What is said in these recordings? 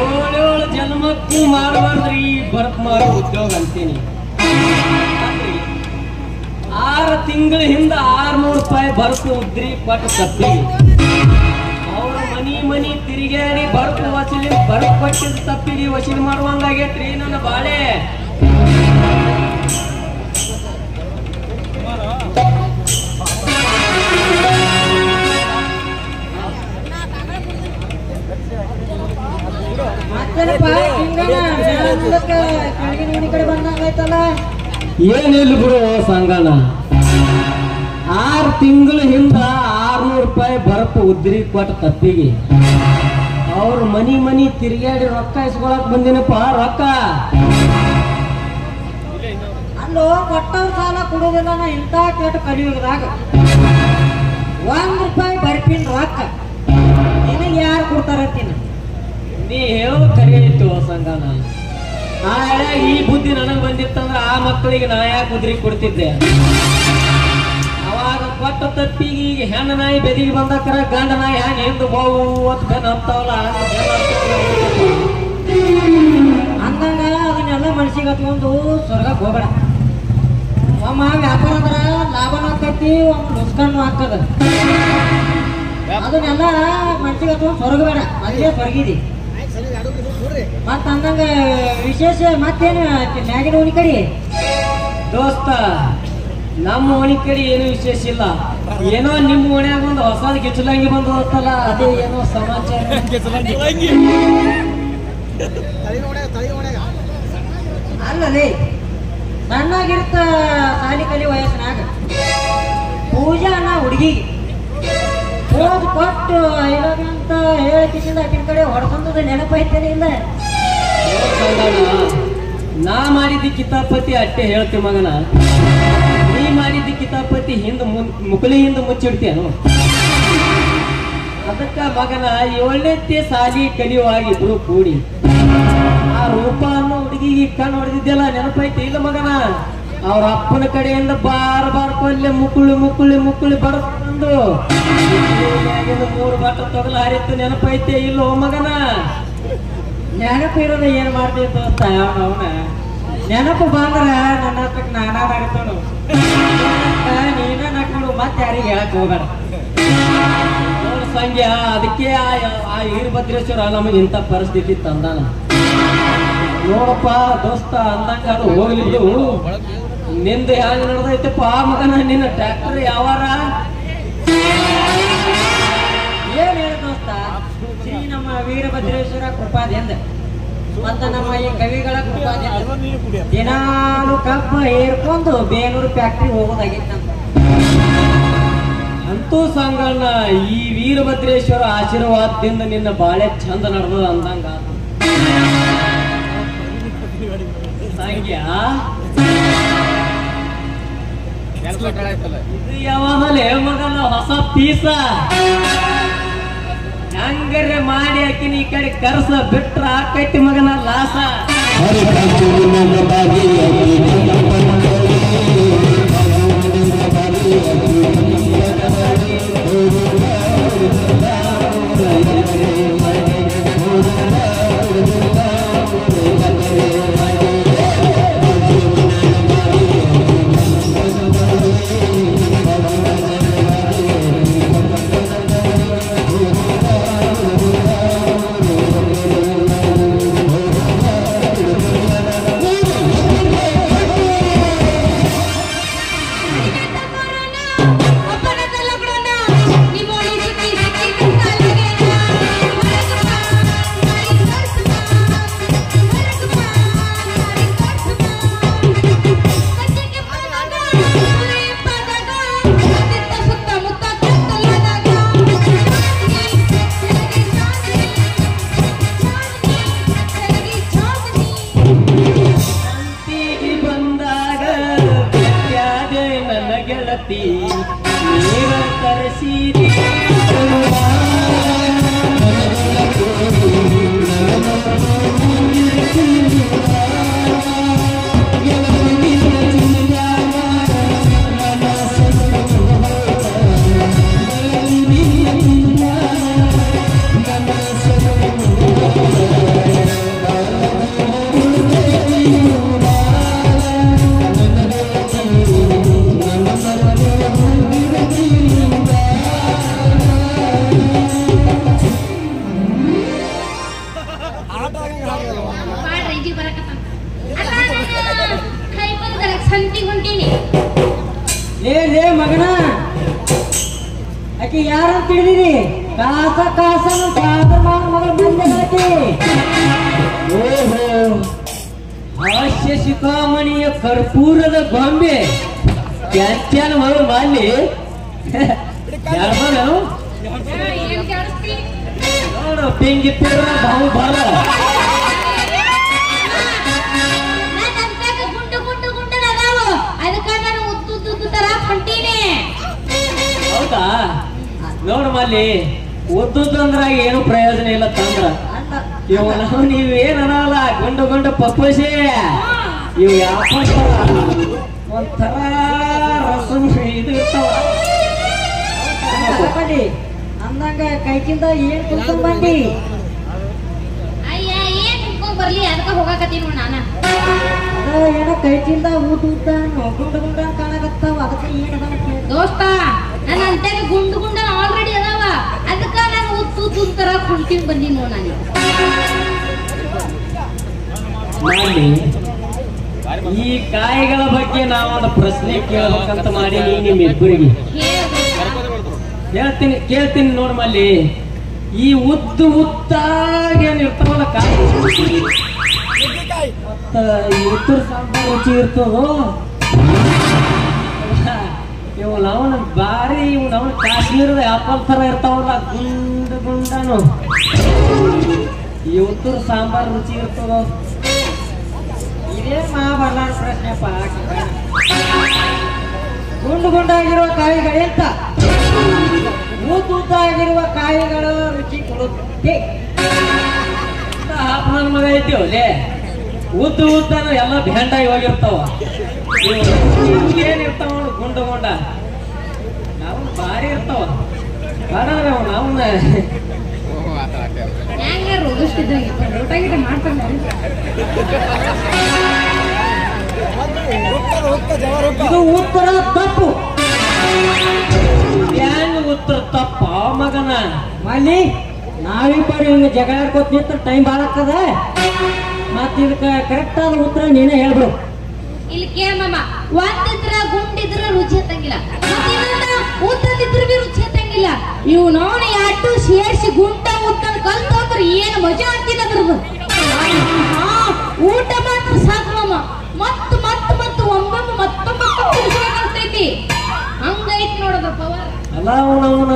ಏಳೇಳು ಜನ್ಮಕ್ಕೂ ಮಾಡಬಾರ್ದ್ರಿ ಭರತ್ ಮಾಡೋ ಉದ್ಯೋಗ ಅಂತೀನಿ. 6 ತಿಂಗಳ ಹಿಂದ 600 ರೂಪಾಯಿ ಭರತ್ ಉದ್ರಿ ಕೊಟ್ಟು ತಪ್ಪಿಗೆ ಅವ್ರ ಮನಿ ತಿರುಗಾಡಿ ಭರತ್ ಕೊಟ್ಟಿದ್ದ ತಪ್ಪಿಗೆ ವಸೂಲಿ ಮಾಡುವಂಗಾಗೈತ್ರಿ ನನ್ನ ಬಾಳೆ. ಏನಿಲ್ಲ ಬಿಡು ಸಂಗಣ, 6 ತಿಂಗಳ ಹಿಂದ 600 ರೂಪಾಯಿ ಭರತ್ ಉದ್ರಿ ಕೊಟ್ಟ ತಪ್ಪಿಗೆ ಅವ್ರ ಮನಿ ತಿರುಗಾಡಿ ರೊಕ್ಕ ಇಸ್ಕೊಳಕ್ ಬಂದಿನಪ್ಪ. ರೊಕ್ಕ ಅಲ್ಲೋ ಕೊಟ್ಟವ್ರ ಸಾಲ ಕೊಡೋದಿಲ್ಲ. ನಾ ಇಂಥ ಕೆಟ್ಟ ಕಲಿಯುಗದಾಗ 1 ರೂಪಾಯಿ ಬರ್ಪಿನ ರೊಕ್ಕ ನಿನಗೆ ಯಾರು ಕೊಡ್ತಾರಂತೀನಿ? ನೀ ಹೇಳೋದು ಕರೆ ಐತಿ ಸಂಗಣ. ಈ ಬುದ್ಧಿ ನನಗೆ ಬಂದಿತ್ತಂದ್ರ ಆ ಮಕ್ಕಳಿಗೆ ನಾ ಯಾಕೆ ಉದ್ರಿ ಕೊಡ್ತಿದ್ದೆ? ಅವಾಗ ಕೊಟ್ಟ ತಪ್ಪಿಗೆ ಈಗ ಹೆಣ್ಣು ನಾಯಿ ಬೆದಿಗೆ ಬಂದಕ್ರ ಗಂಡ ನಾಯಿ ಹ್ಯಾಂಗ ಹಿಂದೆ ಹೋಗು ಅಂತ ಬೆನ್ ಹತ್ತವಲ್ಲ ಅಂದಂಗ ಅದನ್ನೆಲ್ಲ ಮನಸ್ಸಿಗೆ ಹತ್ಕೊಂಡು ಸ್ವರ್ಗಕ್ಕೆ ಹೋಗಬೇಡ. ಒಮ್ಮ ವ್ಯಾಪಾರ ಅಂದ್ರ ಲಾಭನೂ ಆಕೈತಿ, ಒಮ್ಮ ನುಸ್ಕನ್ನು ಆಗ್ತದ. ಅದನ್ನೆಲ್ಲ ಮನಸ್ಸಿಗೆ ಹತ್ಕೊಂಡು ಸ್ವರ್ಗಬೇಡ, ಅಲ್ಲೇ ಸ್ವರ್ಗಿದಿ. ಮತ್ತ ಅಂದಂಗ ವಿಶೇಷ ಮತ್ತೇನು ಮ್ಯಾಗಿನ ಓಣಿ ಕಡೆ ದೋಸ್ತ? ನಮ್ಮ ಓಣಿ ಕಡೆ ಏನು ವಿಶೇಷ ಇಲ್ಲ. ಏನೋ ನಿಮ್ಮ ಓಣ್ಯಾಗ ಒಂದು ಹೊಸದ ಗಿಚ್ಚಲಂಗಿ ಬಂದು ಹೋಗ್ತಲ್ಲ, ಅದೇ ಏನೋ ಸಮಾಚಾರ. ಅಲ್ಲದೆ ಸಣ್ಣಾಗಿರ್ತ ಸಾಲಿ ಕಲಿ ವಯಸ್ಸಿನಾಗ ಪೂಜಾ ಅನ್ನ ಹುಡುಗಿಗೆ ಹೋದ್ ಕೊಟ್ಟು ಅಂತ ಹೇಳಿಕಿಂದ ಆಕಿನ ಕಡೆ ಹೊಡ್ಕೊಂಡದ ನೆನಪೈತೇನೆ ಇಲ್ಲ? ನಾ ಮಾಡಿದ್ದಿ ಕಿತಾಪತಿ ಅಟ್ಟೆ ಹೇಳ್ತಿ ಮಗನ. ನೀ ಮಾಡಿದ್ದಿ ಕಿತಾಪತಿ ಮುಕಳಿ ಹಿಂದ ಮುಚ್ಚಿಡ್ತೇನು? ಅದಕ್ಕ ಮಗನ 7ನೇ ಸಾಲಿ ಕಲಿಯುವಾಗ ಇಬ್ರು ಕೂಡಿ ಆ ರೂಪ ಅನ್ನೋ ಹುಡುಗಿಗೆ ಕಣ್ಣು ಹೊಡೆದಿದ್ದೆಲ್ಲ ನೆನಪೈತಿ ಇಲ್ಲ ಮಗನ? ಅವ್ರ ಅಪ್ಪನ ಕಡೆಯಿಂದ ಬಾರ್ ಪಲ್ಯ ಮುಕ್ಕುಳಿ ಬಡದು 3 ಬಾಟ ತೊಗಲ ಹರಿತು ನೆನಪೈತೆ ಇಲ್ಲೋ ಮಗನ? ನೆನಪು ಇರೋದ ಏನ್ ಮಾಡ್ತೀವಿ ದೋಸ್ತ? ಅವನ ನೆನಪು ಬಂದ್ರ ನನ್ನ ಹತ್ರಕ್ಕೆ ನಾನಾ ನಡಿತಾನು. ನೀನ ನಕ್ಕೊಂಡು ಮತ್ತೆ ಯಾರಿಗೆ ಹೇಳಕ್ ಹೋಗಬೇಡ ಸಂಖ್ಯಾ. ಅದಕ್ಕೆ ಆ ವೀರಭದ್ರೇಶ್ವರ ನಮಗೆ ಇಂಥ ಪರಿಸ್ಥಿತಿ ತಂದಾನ ನೋಡಪ್ಪ ದೋಸ್ತ. ಅಂದಂಗ ಅದು ಹೋಗ್ಲಿದ್ದು ನಿಂದು ಹ್ಯಾಂಗ ನಡೆದೈತಪ್ಪ ಮಗನ? ನಿನ್ನ ಟ್ರ್ಯಾಕ್ಟರ್ ಯಾವಾರ ಏನ್ ಹೇಳ ದೋಸ್ತ? ಶ್ರೀ ನಮ್ಮ ವೀರಭದ್ರೇಶ್ವರ ಕೃಪಾದಿಂದ ಮತ್ತ ನಮ್ಮ ಈ ಕವಿಗಳ ಕೃಪಾದಿಂದ ದಿನಾಲು ಕಬ್ಬ ಹೇರ್ಕೊಂಡು ಬೇಲೂರು ಫ್ಯಾಕ್ಟ್ರಿ ಹೋಗೋದಾಗಿತ್ತಂತ. ಅಂತೂ ಸಂಗಣ್ಣ, ಈ ವೀರಭದ್ರೇಶ್ವರ ಆಶೀರ್ವಾದದಿಂದ ನಿನ್ನ ಬಾಳೆ ಚಂದ ನಡೆದ ಅಂದಂಗ ಸಂಖ್ಯಾ. ಇದು ಯಾವಾಗಲೇ ಮಗನ ಹೊಸ ಪೀಸ ಹಂಗರೆ ಮಾಡಿ ಹಾಕಿನ ಈ ಕಡೆ ಕರ್ಸ ಬಿಟ್ರ ಆಕೈತಿ ಮಗನ ಲಾಸ. ಆಕಿ ಯಾರಂತ ತಿಳಿದಿರಿ? ಕಾಸ ಕಾಸನು ಕಾದಮಾನ ಮಗಳ ಬಂದೆ. ಓಹೋ, ಹಾಸ್ಯ ಶಿಖಾಮಣಿಯ ಕರ್ಪೂರದ ಗೊಂಬೆ ಕ್ಯಾನ್ಕ್ಯಾನ್ ಮಗಳು ಮಾಲಿ ಯಾರು ನೋಡು ಪಿಂಗಿ ಪೇರ ಭಾವು ಬಾಲ ಹೌದಾ? ನೋಡು ಮಲ್ಲಿ, ಉದ್ದುದಂದ್ರ ಏನು ಪ್ರಯೋಜನ ಇಲ್ಲ ತಂದ್ರ ಇವು ನಾವು ನೀವೇನಲ್ಲ ಗುಂಡು ಗುಂಡು ಪಪ್ಪಸೆ ಇವು ಯಾವ ಒಂಥರ ರಸಂ ಇದು ಇರ್ತಾವ ಅಂದಂಗ ಕೈಕಿಂದ ಏನ್ ಕುಲ್ಕೊಂಡ್ ಬಂದಿ? ಅಯ್ಯ ಏನ್ ಕುತ್ಕೊಂಡ್ ಬರ್ಲಿ ಅದಕ್ಕ ಹೋಗಾಕತ್ತೀನಿ ನೋಡ್ ನಾನ. ಅದ ಏನ ಕೈಕಿಂದ ಊಟ ಗುಂಡು ಗುಂಡ ಕಾಣಕತ್ತಾವ, ಅದಕ್ಕ ಏನ್ ಅದಾವ ದೋಸ್ತ, ನನ್ನ ಅಂತ್ಯಾಗ ಗುಂಡು ಗುಂಡ ಆಲ್ರೆಡಿ ಅದಾವ, ಅದಕ್ಕ ನಾನು ಉತ್ತು ತರ ಕುಂಟಿಂಗ್ ಬಂದಿ ನೋಡ್ ನಾನು. ಮಾಡಿ ಈ ಕಾಯಿಗಳ ಬಗ್ಗೆ ನಾವೊಂದು ಪ್ರಶ್ನೆ ಕೇಳ್ಬೇಕಂತ ಮಾಡಿ ನಿಮ್ಮಿಬ್ಬರಿಗೆ ಕೇಳ್ತೀನಿ ನೋಡ್ ಮಲ್ಲಿ. ಈ ಉದ್ದಾಗಿ ಏನಿರ್ತಾವಲ್ಲ ಕಾಯಿ, ಮತ್ತ ಈ ಉತ್ತರ ಸಾಂಬಾರ್ ರುಚಿ ಇರ್ತದೋ ಇವು ನಾವನ ಬಾರಿ, ಇವು ನಾವನ ಕಾಶ್ಮೀರದ ಆಪಲ್ ತರ ಇರ್ತಾವಲ್ಲ ಗುಂಡು ಗುಂಡನು, ಈ ಉತ್ತರ ಸಾಂಬಾರ್ ರುಚಿ ಇರ್ತದೋ? ಇದೇ ಮಹಾಬಲ್ಲಾರ ಪ್ರಶ್ನೆಪ್ಪ. ಗುಂಡು ಗುಂಡಾಗಿರುವ ಕಾಯಿಗಳಿಂತ ಉದ್ದಾಗಿರುವ ಕಾಯಿಗಳು ರುಚಿ ಕೊಡುತ್ತೆ. ನನ್ನ ಮಗ ಐತಿ ಒಲೆ ಉದ್ದನು ಎಲ್ಲ ಭೆಂಡಾಗಿ ಹೋಗಿರ್ತಾವ, ಏನಿರ್ತಾವ ಗುಂಡು ಗುಂಡ ನಾವು ಭಾರಿ ಇರ್ತಾವ. ನಾವನ್ನ ಹೆಂಗ ರೋಗಿಸ್ತಿದ್ದಂಗೆ ಊಟ ಗಿಟ ಮಾಡ್ತಾನೆ. ಇದು ಉತ್ತರ ತಪ್ಪು. ಹೆಂಗ ಉತ್ತರ ತಪ್ಪ ಮಗನ? ಮಲ್ಲಿ ನಾವಿಬ್ಬರು ಹಿಂಗ ಜಗಳ ಆಡ್ಕೋತ ನಿಂತ ಟೈಮ್ ಭಾಳ ಆಗ್ತದ. ಮತ್ತ ಇದಕ್ಕ ಕರೆಕ್ಟ್ ಆದ ಉತ್ತರ ನೀನೇ ಹೇಳ್ಬಿಡು. ಇಲ್ಲಿ ಕೇಳಮ್ಮ, ಒಂದಿದ್ರ ಗುಂಡಿದ್ರ ರುಚಿ ಹತ್ತಂಗಿಲ್ಲ, ಉದ್ದದಿದ್ರ ಬಿ ರುಚಿ ಹತ್ತಂಗಿಲ್ಲ. ಇವು ನೋಡಿ ಅಟ್ಟು ಸೇರ್ಸಿ ಗುಂಡ ಉತ್ತನ ಕಲ್ತು ಅಂದ್ರೆ ಏನು ಮಜಾ ಆಗ್ತಿಲ್ಲ ಅದ್ರದ್ದು. ಊಟ ಮಾತ್ರ ಸಾಕಮ್ಮ, ಮತ್ತ ಮತ್ತ ಮತ್ತ ಒಮ್ಮೊಮ್ಮೆ ಮತ್ತೊಮ್ಮೆ ಕುಡಿಸ್ಬೇಕಾಗ್ತೈತಿ. ಹಂಗೈತಿ ನೋಡೋದ ಪವರ್. ಅಲ್ಲ ಅವನವನ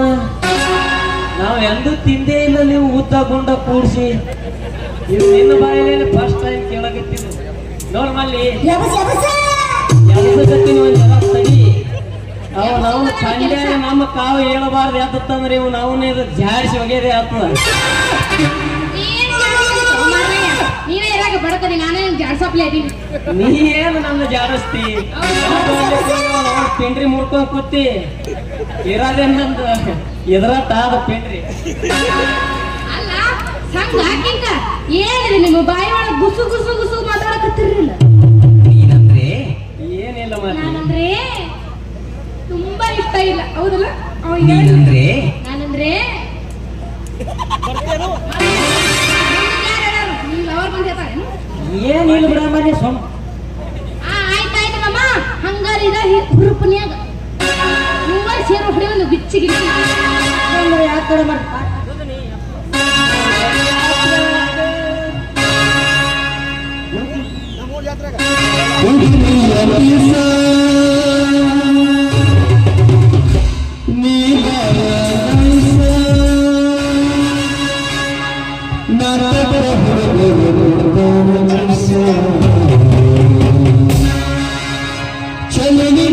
ನಾವು ಎಂದೂ ತಿಂದೇ ಇಲ್ಲ ನೀವು ಉದ್ದ ಗುಂಡ ಕೂಡಿಸಿ. ಇದು ನಿನ್ನ ಬಾಯಲ್ಲಿ ಫಸ್ಟ್ ಟೈಮ್ ಕೇಳಕತ್ತಿದ್ದು ನೋಡ್ ಮಲ್ಲಿ. ಯಾವ್ದಕತ್ತೀನಿ ಒಂದ್ ಜನ ತಡಿ. ಅವ ನಾವು ಸಂಡೆ ನಮ್ಮ ಕಾವು ಹೇಳಬಾರ್ದು ಯಾತಂದ್ರೆ ಇವು ನಾವನ್ನ ಇದು ಜಾಡಿಸಿ ಒಗೆಯದೇ ಆಗ್ತದ. ನೀವೇ ಇರಾಗ ಬಡಕನಿ, ನಾನೇ ಜಾಡ್ಸಪ್ಲೆ ಇದೀನಿ. ನೀ ಏನು ನನ್ನ ಜಾಡಿಸ್ತಿ? ಪಿಂಡ್ರಿ ಮುಡ್ಕೊಂಡ್ ಕೂತಿ ಇರೋದೇ ನಂದು ಎದುರಾಟ ಆದ ಪಿಂಡ್ರಿ. ಅಲ್ಲ ಸಂಗ ಹಾಕಿಂಗ ಏನಿದೆ ನಿಮ್ಮ ಬಾಯಿ ಒಳಗೆ ಗುಸು ಗುಸು ಗುಸು ಮಾತಾಡಕತ್ತಿರ್ಲಿಲ್ಲ. ನೀನಂದ್ರೆ ಏನಿಲ್ಲ ಮಾಡಿ. ನಾನಂದ್ರೆ ತುಂಬಾ ಇಷ್ಟ ಇಲ್ಲ, ಹೌದಲ್ಲ? ನೀನಂದ್ರೆ ನಾನಂದ್ರೆ ಏನಿಲ್ಲ ಬಿಡ ಮನೆ ಸೊಮ್ಮ. ಆಯ್ತಾಯ್ತು ಮಮ್ಮ, ಹಂಗಾರ ಇದ ಹುರುಪನ್ಯಾಗ ಮೂವರ್ ಸೇರೋ ಹೊಡೆ ಒಂದು ಬಿಚ್ಚಿಗೆ ಯಾವ ಕಡೆ ಮಾಡಿ Chale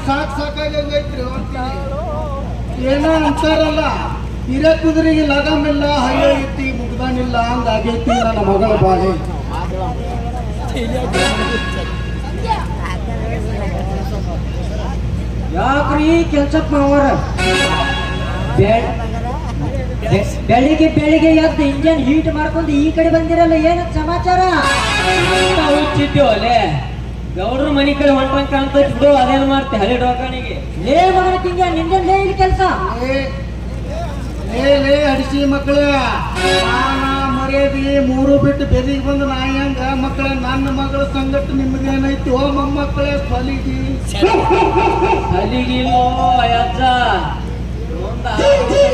ಸಾಕಾಗಿ ಹೋಗೈತ್ರಿ ಏನ ಅಂತಾರಲ್ಲ ಹಿರೇ ಕುದುರೆಗೆ ಲಗಾಮಿಲ್ಲ ಹಯ್ಯೋ ಎತ್ತಿ ಮುಗ್ದಾನಿಲ್ಲ ಹಂಗಾಗೈತಿ ನನ್ನ ಮಗಳ ಬಾಳೆ. ಯಾಕ್ರಿ ಕೆಲ್ಸಪ್ಪ ಅವರ ಬೆಳಿಗ್ಗೆ ಬೆಳಿಗ್ಗೆ ಎದ್ದು ಇಂಜನ್ ಹೀಟ್ ಮಾಡ್ಕೊಂಡು ಈ ಕಡೆ ಬಂದಿರಲ್ಲ, ಏನ ಸಮಾಚಾರ? ಹುಚ್ಚಿದ್ದೇವಲ್ಲೇ ಗೌಡ್ರ ಮನಿ ಕಡೆ ಹೊಂಟಂಗ್ ಕಾಣ್ತೈತಿ ಬಿಡು, ಅದೇನ್ ಮಾಡ್ತೆ ಹಳೆ ಡೋಕಾಣಿಗೆ. ಲೇ ಮಗನ ತಿಂಗ ನಿಂಜನ್ ಲೇ ಇಲ್ಲಿ ಕೆಲಸ ಲೇ ಅಡಿಸಿ ಮಕ್ಕಳ ಮಾನ ಮರ್ಯಾದಿ ಮೂರು ಬಿಟ್ಟು ಬೆದಿಗೆ ಬಂದು ನಾಯಿ ಹಂಗ ಮಕ್ಕಳ ನನ್ನ ಮಗಳ ಸಂಗಟ ನಿಮ್ದೇನೈತಿ ಓ ಮೊಮ್ಮಕ್ಕಳೇ ಸಲಿಗಿ ಅಲ್ಲಿಗಿಲ್ಲೋ ಅಜ್ಜ ಮುಂದ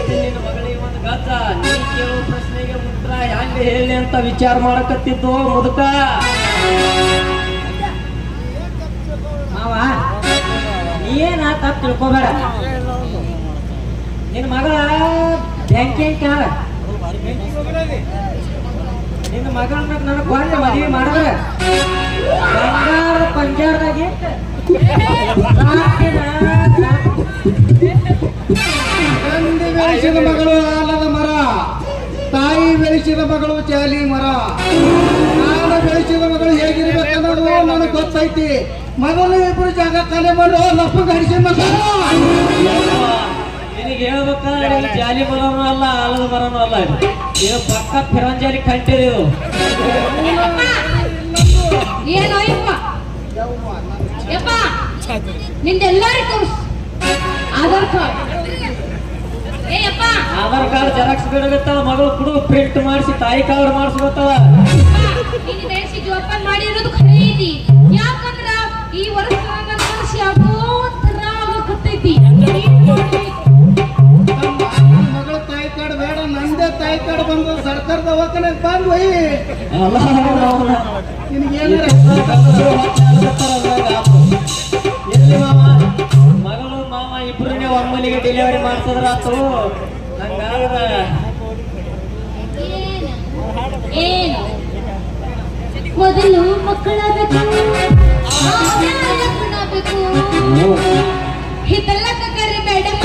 ನಿನ್ನ ಮಗಳಿಗೆ ಒಂದು ಗಜ್ಜ. ನೀ ಕೇಳೋ ಪ್ರಶ್ನೆಗೆ ಉತ್ತರ ಹೆಂಗ ಹೇಳಿ ಅಂತ ವಿಚಾರ ಮಾಡಕತ್ತಿದ್ದು ಮುದುಕ. ಮಾವ ಏನ ತಪ್ಪು ತಿಳ್ಕೊಬೇಡ. ನಿನ್ನ ಮಗಳ ಬ್ಯಾಂಕಿ ಕಾಲ ನಿನ್ನ ಮಗಳನ್ನ ನನಗೆ ಕೊಟ್ಟು ಮದುವೆ ಮಾಡಿದ್ರೆ ಬಂಗಾರ ಪಂಜಾರದಾಗಿ ತಂದೆ ಬೆಳೆಸಿದ ಮಗಳು ಆಲದ ಮರ, ತಾಯಿ ಬೆಳೆಸಿದ ಮಗಳು ಚಾಲಿ ಮರ. ನಾನು ಬೆಳೆಸಿದ ಮಗಳು ಹೇಗಿರ್ಬೇಕನ್ನೋದು ನನಗೆ ಗೊತ್ತೈತಿ. ಮಗಳು ಇಬ್ರು ಜಾಗ ಖಾಲಿ ಮಾಡೋ ಲಪ್ಪ ಗಡಿಸಿ ಮಕ್ಕಳು ನಿನಗೆ ಹೇಳ್ಬೇಕಾದ್ರೆ ಈ ಜಾಲಿ ಮರನೂ ಅಲ್ಲ ಆಲದ ಮರನೂ ಅಲ್ಲ, ಇದು ಪಕ್ಕ ಫಿರಂಜಾಲಿ ಕಂಟಿದೆ ಇದು. ಏನೋ ಯಪ್ಪ ಯಪ್ಪ ನಿಂದೆಲ್ಲರಿಗೂ ತೋರ್ಸು ಆಧಾರ್ ಕಾರ್ಡ್. ಏ ಯಪ್ಪ ಆಧಾರ್ ಕಾರ್ಡ್ ಜೆರಾಕ್ಸ್ ಬೇಕಾಗತ್ತವ, ಮಗಳು ಕುಡು ಪ್ರಿಂಟ್ ಮಾಡಿಸಿ ತಾಯಿ ಕಾರ್ಡ್ ಮಾಡಿಸ್ಕೊತಾವ. ನೀನು ಬೆಳೆಸಿ ಜೋಪಾನ್ ಮಾಡಿರೋದು ಖರೆ ಐತಿ. ಯಾಕಂದ್ರ ಈ ವರ್ಷ ನನ್ನ ಮನಸ್ಸು ಯಾಕೋ ಒಂಥರ ಆಗಕತ್ತೈತಿ. ಮಗಳು ತಾಯಿ ಕಾರ್ಡ್ ಬೇಡ, ನಂದೇ ತಾಯಿ ಕಾರ್ಡ್ ಬಂದು ಸರ್ಕಾರ ದವಾಖಾನೆಗೆ ಬಂದು ಒಯ್ ನಿನಗೇನಾರ ಎಲ್ಲಿ ಮಾಮ ಮಗಳು ಮಾಮ ಇಬ್ರನ್ನೇ ಒಮ್ಮಲಿಗೆ ಡೆಲಿವರಿ ಮಾಡ್ಸದ್ರಾತು. ಹಂಗಾದ್ರ ಏನು ಮೊದಲು ಮಕ್ಕಳಾಗಬೇಕು, ಆಮೇಲೆ ಲಗ್ನಾಗಬೇಕು. ಇದೆಲ್ಲ ಕರೆ ಮೇಡಮ್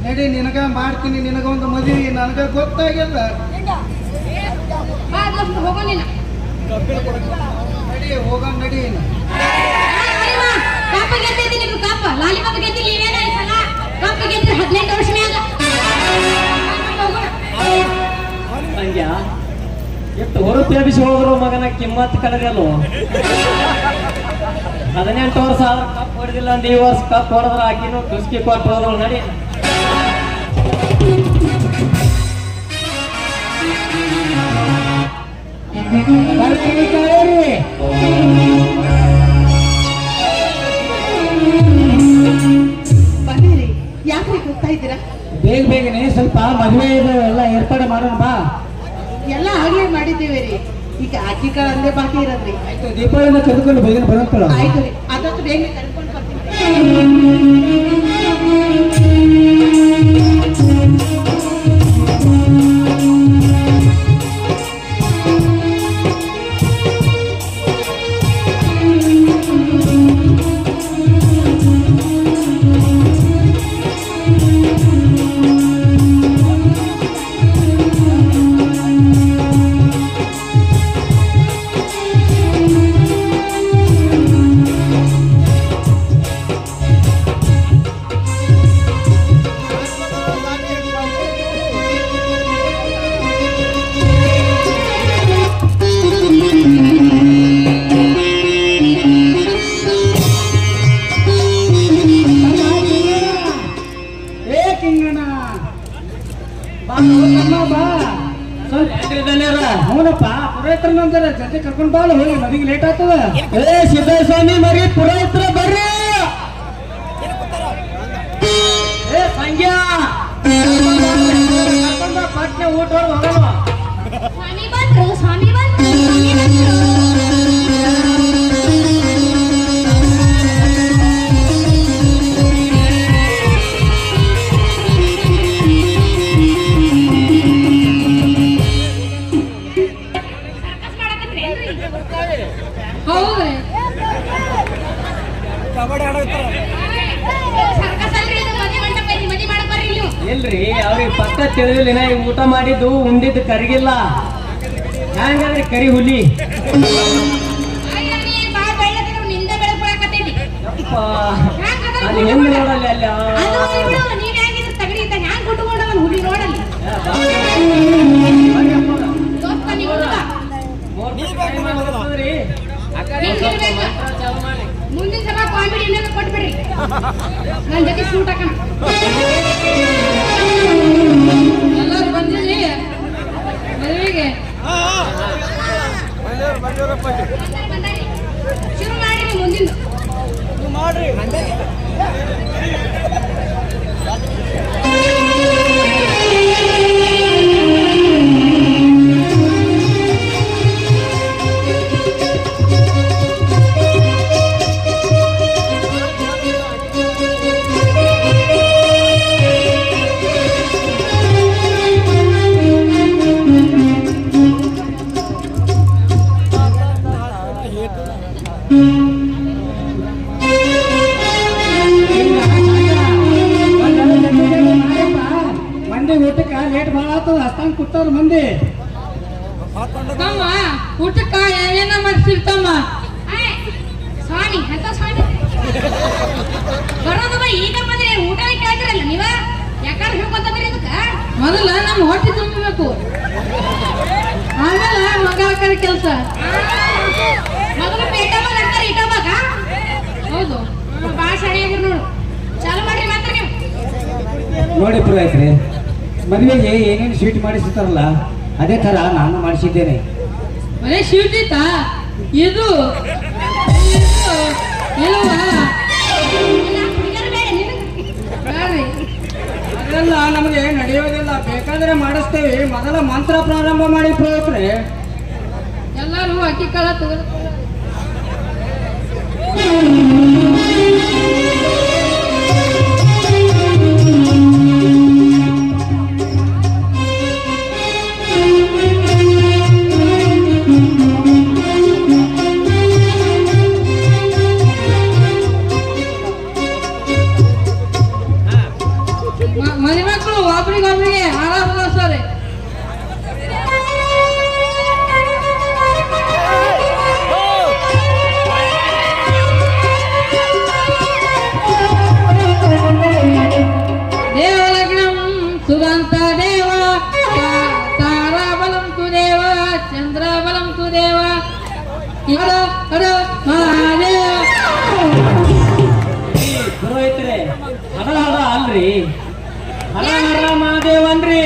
ನಡಿ ನಿನಗ ಮಾಡ್ತೀನಿ, ನಿನಗೊಂದು ಮದುವೆ ನನಗ ಗೊತ್ತಾಗ್ಯದ. ಹೋಗೋಣ ನಡಿ ಹೋಗೋಣ ನಡಿ. ಕಾಪ ಗೆದ್ದಿದ್ದಿ ನಿಮ್ಗೆ ಕಾಪ ಲಾಲಿಪಾಪ ಗೆದ್ದಿಲ್ಲ ನೀವೇನ ಈ ಸಲ ಕಾಪ ಗೆದ್ದಿರ 18 ವರ್ಷ ಮ್ಯಾಗ ಹಂಗ್ಯಾ ಎಷ್ಟು ಹೊರತು ಎಬ್ಬಿಸಿ ಹೋದ್ರು ಮಗನ ಕಿಮ್ಮತ್ ಕಳೆದಲ್ಲೋ. 18 ವರ್ಷ ಆದ್ರೆ ಕಪ್ ಹೊಡೆದಿಲ್ಲ ಅಂದ್ ಈ ವರ್ಷ ಕಪ್ ಹೊಡೆದ್ರ ಆಕಿನೂ ಕುಸ್ಕಿ ಕೊಟ್ಟು ಹೋದ್ರು. ನಡಿ ಬನ್ನಿರಿ, ಯಾಕ್ರಿ ಹೋಗ್ತಾ ಇದ್ದೀರಾ? ಬೇಗ ಬೇಗನೆ ಸ್ವಲ್ಪ ಮದುವೆ ಎಲ್ಲ ಏರ್ಪಾಡು ಮಾಡೋಣ ಬಾ. ಎಲ್ಲ ಆಗ್ಲೇ ಮಾಡಿದ್ದೀವಿ ರೀ. ಈಗ ಅಕ್ಕಿ ಕಾಳು ಅಲ್ಲೇ ಬಾಕಿ ಇರೋದ್ರಿ. ಆಯ್ತು, ದೀಪಾವಳಿನ ಕರೆದುಕೊಂಡು ಬೇಗನೆ ಬರೋಂತಳ. ಆಯ್ತು ರೀ, ಅದತ್ತು ಬೇಗ ಕರ್ಕೊಂಡು ಬರ್ತೀನಿ. ಬಾಳ ಹೋಗಿ ನದಿಗೆ ಲೇಟ್ ಆಗ್ತದ. ಏ ಸಿದ್ದೇಶ್ವಾಮಿ ಮರಿ ಪುರೋಹಿತ್ರ ಬರ್ರಿ. ಏ ಸಂಗ್ಯಾ ಪಟ್ನೆ ಊಟ ಹೋಗಲ್ವಾ? ಸ್ವಾಮಿ ಬಂದ್ರು ಸ್ವಾಮಿ ಬಂದ್ರು ಸ್ವಾಮಿ ಬಂದ್ರು. ಹೌದ್ರಿ ಸರ್ಕಸ್ ಅಲ್ರಿ ಇದು, ಮದುವೆ ಮಂಟಪ ಐತಿ, ಮದುವೆ ಮಾಡಕ್ ಬರ್ರಿ ನೀವು. ಇಲ್ರಿ ಅವ್ರಿಗೆ ಪಕ್ಕ ತಿಳಿದಿಲ್ಲ ಈ ಊಟ ಮಾಡಿದ್ದು ಉಂಡಿದ್ದು ಕರಿಗಿಲ್ಲ. ಹ್ಯಾಂಗಂದ್ರೆ ಕರಿ ಹುಲಿ. ಅಯ್ಯ ನೀ ಬಾಳ ಬೆಳ್ಳದಿರ ನಿಂದ ಬೆಳಕೊಳಕತ್ತೈತಿ. ಯಪ್ಪ ಅಲ್ಲಿ ಹೆಂಗ್ ನೋಡಲ್ಲ ಅಲ್ಲಿ ಅದು ಬಿಡು, ನೀವ್ ಹೆಂಗಿದ್ರ ತಗಡಿ ಇದ್ದ ಹ್ಯಾಂಗ್ ಗುಟ್ಟುಕೊಂಡವ ಹುಲಿ ನೋಡಲ್ಲಿ. ದೋಸ್ತ ನೀವು ಹುಡುಗ ಮುಂದಿನ ಸಲ ಕಾಮಿಡಿ ಇನ್ನೊಂದು ಕೊಟ್ಬಿಡ್ರಿ, ನನ್ ಜೊತೆ ಸೂಟ್ ಹಾಕೋಣ. ಎಲ್ಲರೂ ಬಂದಿರಿ ಮದುವೆಗೆ. ಬಂದಾರಿ. ಶುರು ಮಾಡಿ ಮುಂದಿನ ಮಂದಿ ಊಟಕ್ಕ ಲೇಟ್ ಭಾಳ ಆಗ್ತದ. ಅಷ್ಟಂಗ್ ಕೂತಾರ ಮಂದಿ. ತಮ್ಮ ಊಟಕ್ಕ ಏನೇನ ಮಾಡ್ಸಿರ್ತಮ್ಮ. ಸ್ವಾಮಿ ಅಂತ ಸ್ವಾಮಿ ಬರೋದು ಈಗ ಬಂದ್ರೆ ಊಟನೇ ಕೇಳ್ತಿರಲ್ಲ ನೀವ. ಯಾಕಂದ್ರೆ ಹೇಳ್ಕೊಂತೀರಿ ಇದಕ್ಕ ಮೊದಲ ನಮ್ಮ ಹೊಟ್ಟೆ ತುಂಬಬೇಕು, ಆಮೇಲೆ ಮಗ ಹಾಕೋದು ಕೆಲಸ. ಮೊದಲು ಪೇಟಮ್ಮ ಅಂತಾರೆ ಇಟ್ಟವಾಗ. ಹೌದು ಭಾಳ ಸರಿಯಾಗಿರ್ ನೋಡು. ಚಾಲು ಮಾಡ್ರಿ ಮಾತ್ರ ನೀವು. ನೋಡಿ ಪುರೋಹಿತ್ರೆ, ಮದುವೆಗೆ ಏನೇನು ಸ್ವೀಟ್ ಮಾಡಿಸಿರ್ತಾರಲ್ಲ ಅದೇ ತರ ನಾನು ಮಾಡಿಸಿದ್ದೇನೆ. ಮನೆ ಸ್ವೀಟ್ ಇತ್ತಾ ಇದು ಅದೆಲ್ಲ ನಮಗೆ ನಡೆಯೋದಿಲ್ಲ. ಬೇಕಾದ್ರೆ ಮಾಡಿಸ್ತೇವೆ. ಮೊದಲ ಮಂತ್ರ ಪ್ರಾರಂಭ ಮಾಡಿ ಪುರೋಹಿತ್ರೆ. ಎಲ್ಲರೂ ಅಕ್ಕಿ ಕಾಳ ತಗೊಂಡು ಮನೆ ಮಕ್ಕಳು ಒಬ್ರಿಗೊಬ್ರಿಗೆ ಆರಾಮ ಸರಿ. ದೇವಲಗ್ನಂ ಸುಗಂತ ದೇವ ತಾರಾಬಲಂ ತು ದೇವ ಚಂದ್ರಬಲಂ ತು ದೇವ ಹರ ಹರ ಮಹಾದೇವ. ಪುರೋಹಿತರೆ ಹಡ ಹಡ ಅಲ್ರಿ, ಹರ ಹರ ಮಹಾದೇವ್ ಅನ್ರಿ.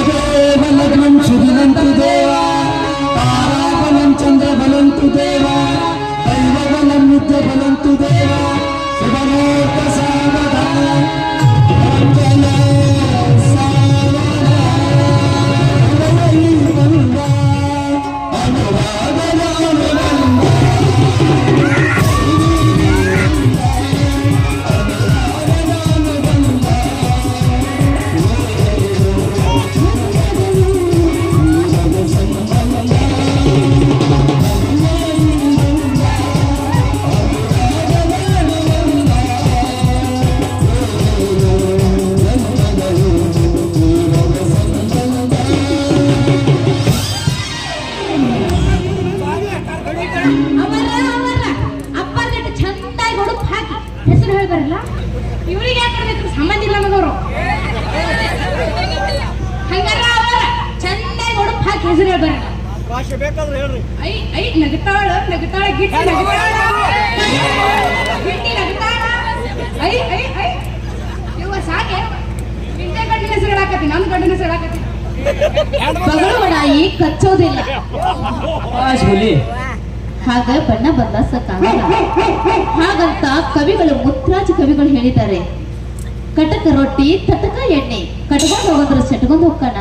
ದೇವಲಗ್ನಂ ಸುಗಂತ ದೇವ ತಾರಾಬಲಂ ಚಂದ್ರಬಲಂತು ದೇವ ದೈವಬಲಂ ನಿತ್ಯಬಲಂತು ದೇವ ಶಿವಲೋಕ ಸಾವಧಾನ ಅಂಜನ ಸಾವಧಾನ ಬಂದ ಅನುರಾಗದ ಅನುಬಂಧ. ಇವರಿಗೆ ಯಾಕೆ ಸಂಬಂಧ ಇಲ್ಲ ನಮಗವರು. ಹಂಗಾರ ಅವರ ಚಂದಾಗಿ ಹೊಡಪ್ ಹಾಕಿ ಹೆಸರು ಹೇಳ್ಬಾರ. ಐ ಐ ನಗತಾಳ ನಗತಾಳ ಗಿಟ್ಟಿ ನಗತಾಳ ಗಿಟ್ಟಿ ನಗತಾಳ ಐ ಐ ಐ ಇವ ಸಾಕೆ ನಿಂದೆ ಗಂಡಿನ ಹೆಸರು ಹೇಳಾಕತ್ತಿ, ನನ್ನ ಗಂಡಿನ ಹೆಸರು ಹೇಳಾಕತ್ತಿ. ಬಗಳು ಬಡಾಯಿ ಕಚ್ಚೋದಿಲ್ಲ. ಹುಲಿ ಹಾಗ ಬಣ್ಣ ಬದಲಾಸಕ್ಕಾಗಲ್ಲ. ಹಾಗಂತ ಕವಿಗಳು ಮುತ್ರಾಜ್ ಕವಿಗಳು ಹೇಳಿದ್ದಾರೆ, ಕಟಕ ರೊಟ್ಟಿ ತಟಕ ಎಣ್ಣೆ ಕಟ್ಕೊಂಡು ಹೋಗೋದ್ರ ಸೆಟ್ಕೊಂಡು ಹೋಗ್ಕಣ.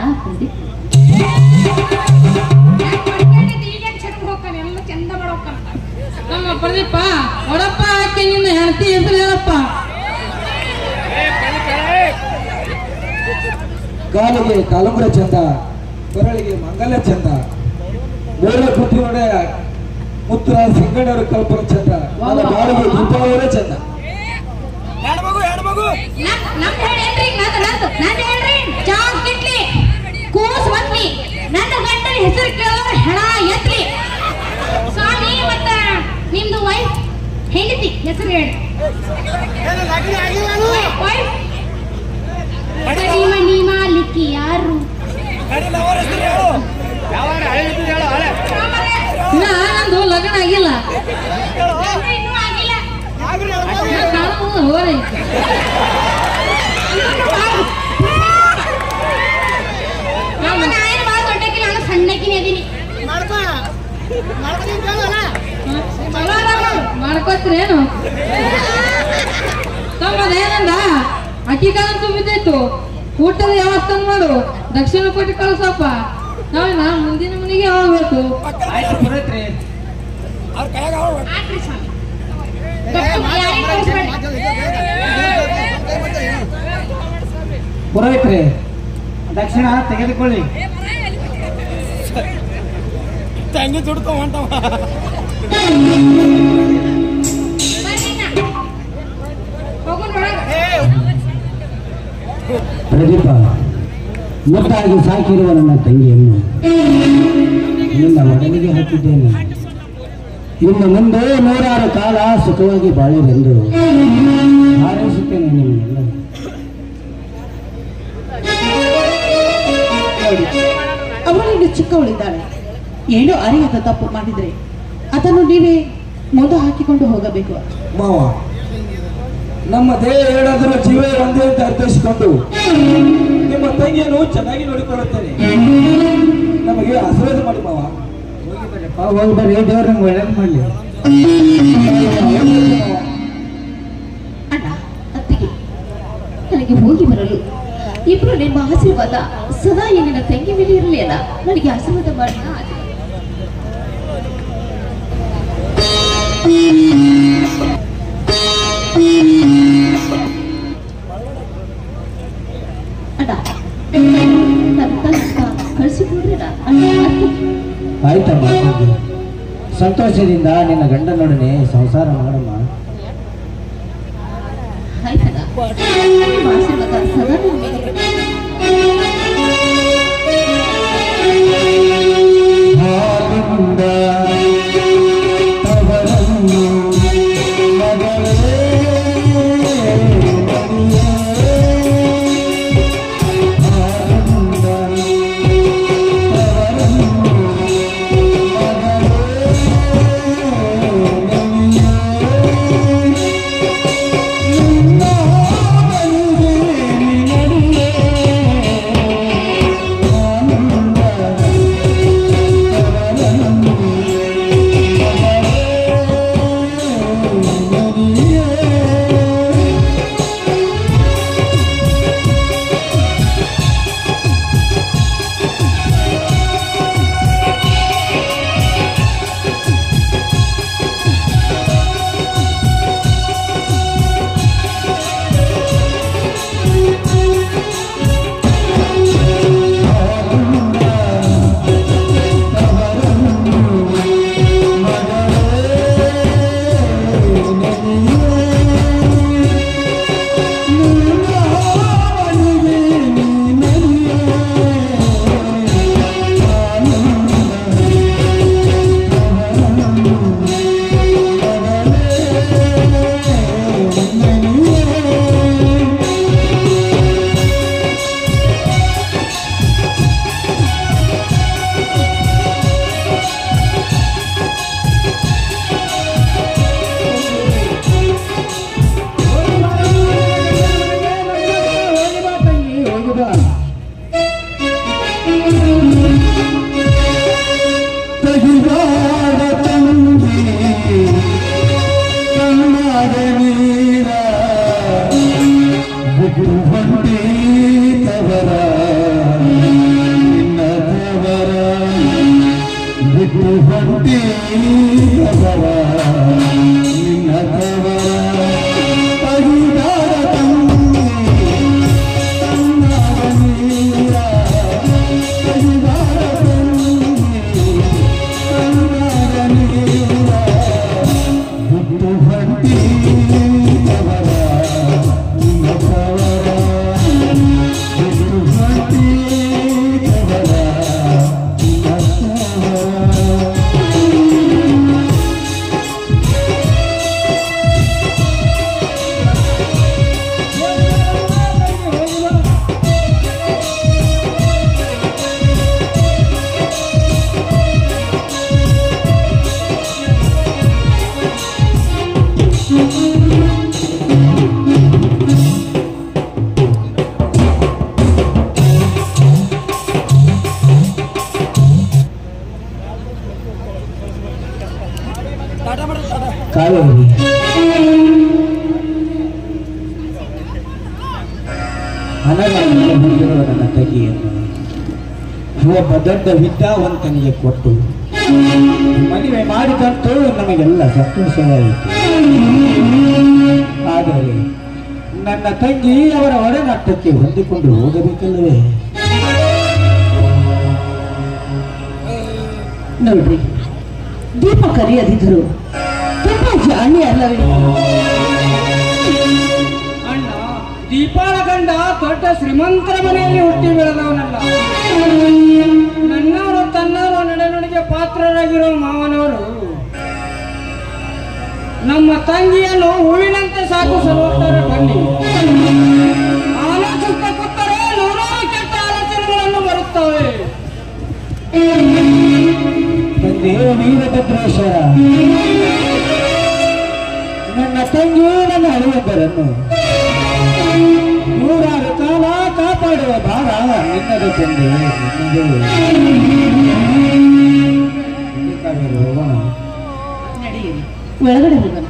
ನಮ್ಮ ಪ್ರದೀಪ ಒಡಪ್ಪ ಆಕೆ ನಿನ್ನ ಹೆಂಡತಿ ಹೆಸರು ಹೇಳಪ್ಪ. ಕಾಲಿಗೆ ಕಾಲುಂಗುರ ಚಂದ, ಕೊರಳಿಗೆ ಮಂಗಲ ಚಂದ, ಮೂಲ ಕುತ್ತಿನೊಡೆ ಮುತ್ರ ಸಿಂಗಣ್ಣವರ ಕಲ್ಪನೆ ಚಂದ, ನನ್ನ ಬಾಳಿಗೆ ದೀಪಾವಳಿ ಚಂದ. ನನ್ನ ಗಂಡನ ಹೆಸರು ಕೇಳೋರು ಹೆಣ ಎತ್ಲಿ. ಸ್ವಾಮಿ ಮತ್ತ ನಿಮ್ದು ವೈಫ್ ಹೆಂಡತಿ ಹೆಸರು ಹೇಳಿ. ಮಣಿ ಮಾಲಿಕಿ ಯಾರು? ನಂದು ಲಗ್ನ ಆಗಿಲ್ಲ. ಇನ್ನೂ ಆಗಿಲ್ಲ. ಹೋರಿ ನಾನು ಬಾಳ ದೊಡ್ಡಕ್ಕಿಲ್ಲ, ನಾನು ಸಣ್ಣಕ್ಕಿನ ಅದೀನಿ. ಮಾಡ್ಕೋತ್ರೇನು? ತಮ್ಮದೇನಂದ ಅಕ್ಕಿ ಕಾಲ ತುಂಬಿದ್ದಾಯ್ತು, ಊಟದ ವ್ಯವಸ್ಥೆ ಮಾಡು, ದಕ್ಷಿಣ ಕೊಟ್ಟು ಕಳ್ಸಪ್ಪ. ನಾವೇನ ಮುಂದಿನ ಮನೆಗೆ ಹೋಗ್ಬೇಕು. ಆಯ್ತು ಪುರೋಹಿತ್ರಿ. ಆತ್ರಿ ಸ್ವಾಮಿ. ಯಾರಿಗೂ ಕಳ್ಸ್ಬೇಡಿ. ಪುರೋಹಿತ್ರಿ ದಕ್ಷಿಣ ತೆಗೆದುಕೊಳ್ಳಿ. ಪ್ರದೀಪ, ಮುದ್ದಾಗಿ ಸಾಕಿರುವ ನನ್ನ ತಂಗಿಯನ್ನು ನಿನ್ನ ಒಡಲಿಗೆ ಹಾಕಿದ್ದೇನೆ. ಇನ್ನು ಮುಂದೆ ನೂರಾರು ಕಾಲ ಸುಖವಾಗಿ ಬಾಳಿರೆಂದು ಹಾರೈಸುತ್ತೇನೆ ನಿಮಗೆಲ್ಲ. ಅವಳಿಂದ ಚಿಕ್ಕವಳಿದ್ದಾಳೆ, ಏನೋ ಅರಿಯದ ತಪ್ಪು ಮಾಡಿದ್ರೆ ಅದನ್ನು ನೀವೇ ಮುಂದೆ ಹಾಕಿಕೊಂಡು ಹೋಗಬೇಕು. ಮಾವ, ನಮ್ಮ ದೇಹ ಹೇಳಾದರೂ ಜೀವ ಒಂದೇ ಅಂತ ಅರ್ಥೈಸಿಕೊಂಡು ನಿಮ್ಮ ತಂಗಿಯನ್ನು ಚೆನ್ನಾಗಿ ನೋಡಿಕೊಳ್ಳುತ್ತೇನೆ. ನಮಗೆ ಆಶೀರ್ವಾದ ಮಾಡಿ ಮಾವ. ಹೋಗಿ ಬರ್ರಿ, ದೇವ್ರು ನಂಗೆ ಒಳ್ಳೇದು ಮಾಡಲಿ. ಅಣ್ಣ ಅತ್ತಿಗೆ, ನನಗೆ ಹೋಗಿ ಬರಲು ಇಬ್ರು ನಿಮ್ಮ ಆಶೀರ್ವಾದ ಸದಾ ಏನಿನ ತಂಗಿ ಮೇಲೆ ಇರಲಿ ಅಲ್ಲ. ನನಗೆ ಆಶೀರ್ವಾದ ಮಾಡಿ ಅಣ್ಣ ಕಳಿಸಿಕೊಡ್ರಿ ಅಣ್ಣ. ಆಯ್ತಮ್ಮ, ಸಂತೋಷದಿಂದ ನಿನ್ನ ಗಂಡನೊಡನೆ ಸಂಸಾರ ಮಾಡಮ್ಮ. ಆಯ್ತಣ್ಣ, ನಿಮ್ಮ ಆಶೀರ್ವಾದ ಸದಾ ನನ್ನ ಮೇಲೆ ಇರಲಿ. ಹಾಲಿಂದ ಅವರನ್ನು ಮಗಳೇ ಮನೆಯೇ, ಹಾಲಿಂದ ಅವರನ್ನು ಕಾವೇರಿ ಹೊಂದಿರುವ ನನ್ನ ತಂಗಿಯನ್ನು ಒಬ್ಬ ದೊಡ್ಡ ವಿದ್ಯಾವಂತನಿಗೆ ಕೊಟ್ಟು ಮದುವೆ ಮಾಡಿದಂತೂ ನಮಗೆಲ್ಲ ಸಂತೋಷವಾಯಿತು. ಆದರೆ ನನ್ನ ತಂಗಿ ಅವರ ಒಡನಾಟಕ್ಕೆ ಹೊಂದಿಕೊಂಡು ಹೋಗಬೇಕಲ್ಲವೇ? ನೋಡ್ರಿ, ದೀಪ ಕರೆಯದಿದ್ರು ತುಂಬಾ ಜಾಣಿ ಅಲ್ಲವೇ? ಅಣ್ಣ, ದೀಪಾಳ ಗಂಡ ದೊಡ್ಡ ಶ್ರೀಮಂತರ ಮನೆಯಲ್ಲಿ ಹುಟ್ಟಿ ಬೆಳೆದವನಲ್ಲ. ನನ್ನವರು ತನ್ನವರು ನಡೆನುಡಿಗೆ ಪಾತ್ರರಾಗಿರೋ ಮಾವನವರು ನಮ್ಮ ತಂಗಿಯನ್ನು ಹೂವಿನಂತೆ ಸಾಕಿಸಲು ಹೋಗ್ತಾರೆ. ಬನ್ನಿ, ಆಲೋಚಿಸ್ತಾ ಕೂತರೆ ನೂರಾರು ಕೆಟ್ಟ ಆಲೋಚನೆಗಳನ್ನು ಬರುತ್ತವೆ. ತಂದೆ ವೀರಭದ್ರೇಶ್ವರ, ನನ್ನ ತಂಗಿ ನನ್ನ ಅಳಿಯಂದರನ್ನು ನೂರಾರು ಕಾಲ ಕಾಪಾಡುವ ಭಾರ ನಿನ್ನದು ತಂದೆ, ನಿನ್ನದು. ಹೋಗೋಣ, ನಡೆಯಿರಿ, ಒಳಗಡೆ ಹೋಗೋಣ.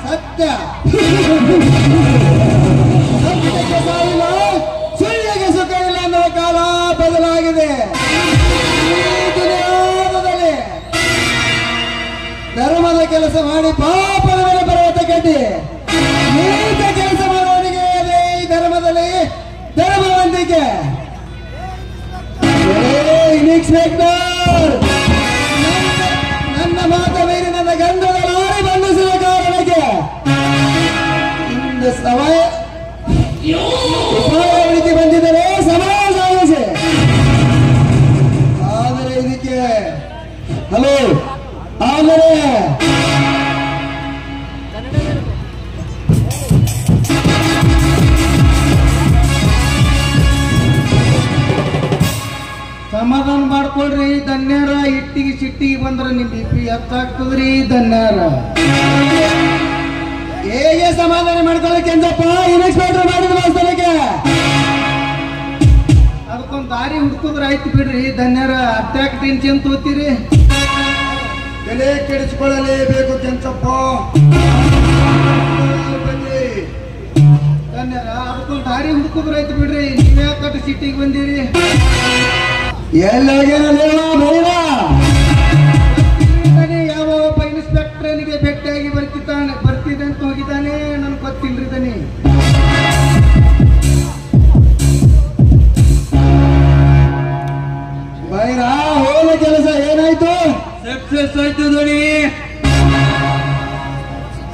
ಸತ್ಯ ಸುಳ್ಳಿಗೆ ಸುಖ ಇಲ್ಲ ಅನ್ನೋ ಕಾಲ ಬದಲಾಗಿದೆ. ಈ ದುನಿಯಾದಲ್ಲಿ ಧರ್ಮದ ಕೆಲಸ ಮಾಡಿ ಪಾಪದ ಮೇಲೆ ಪರ್ವತ ಕಟ್ಟಿ ನೀತ ಕೆಲಸ ಮಾಡುವವನಿಗೆ ಅದೇ ಈ ಧರ್ಮದಲ್ಲಿ ಧರ್ಮವಂತಿಕೆ. ಇನ್ಸ್ಪೆಕ್ಟರ್, ನನ್ನ ಮಾತ ಮೀರಿ ನನ್ನ ಗಂಡದ ಲಾರಿ ಬಂಧಿಸುವ ಕಾರಣಕ್ಕೆ ಇಂದು ಸಮಯ ಉಪಾಯ ಬಂದಿದ್ದರೆ ಸಮಯ ಸಾಗಿಸಿ. ಆದರೆ ಇದಕ್ಕೆ ಹಲೋ, ಆದರೆ ಸಮಾಧಾನ ಮಾಡ್ಕೊಳ್ರಿ ಧನ್ಯರ. ಇಟ್ಟಿಗೆ ಸಿಟ್ಟಿಗೆ ಬಂದ್ರೆ ನಿಮ್ BP ಹೆಚ್ಚಾಗ್ತದ್ರಿ ಧನ್ಯರ. ಹೇಗೆ ಸಮಾಧಾನ ಮಾಡ್ಕೊಳ್ಳಿ ಕೆಂಜಪ್ಪ, ಇನ್ಸ್ಪೆಕ್ಟರ್ ಮಾಡಿದ ವಾಸ್ತವಕ್ಕೆ ಅದಕ್ಕೊಂದು ದಾರಿ ಹುಡ್ಕುದ್ರೆ ಆಯ್ತು ಬಿಡ್ರಿ ಧನ್ಯರ. ಅಟ್ಯಾಕ್ ಟೆನ್ಷನ್ ತೋತೀರಿ, ತಲೆ ಕೆಡಿಸ್ಕೊಳ್ಳಲೇಬೇಕು ಕೆಂಚಪ್ಪ ಧನ್ಯರ. ಅದಕ್ಕೊಂದು ದಾರಿ ಹುಡ್ಕುದ್ರೆ ಆಯ್ತು ಬಿಡ್ರಿ. ನೀವ್ಯಾಕಟ್ಟು ಸಿಟ್ಟಿಗೆ ಬಂದಿರಿ? ಯಾವ ಒಬ್ಬ ಇನ್ಸ್ಪೆಕ್ಟರ್ನಿಗೆ ಭೇಟಿಯಾಗಿ ಬರ್ತಿದ್ದೆ ಅಂತ ಹೋಗಿದ್ದಾನೆ, ನನ್ಗೆ ಗೊತ್ತಿಲ್ರಿ ದನಿ. ಬೈರಾ ಹೋದ ಕೆಲಸ ಏನಾಯ್ತು? ಸಕ್ಸಸ್ ಆಯ್ತು ದನಿ.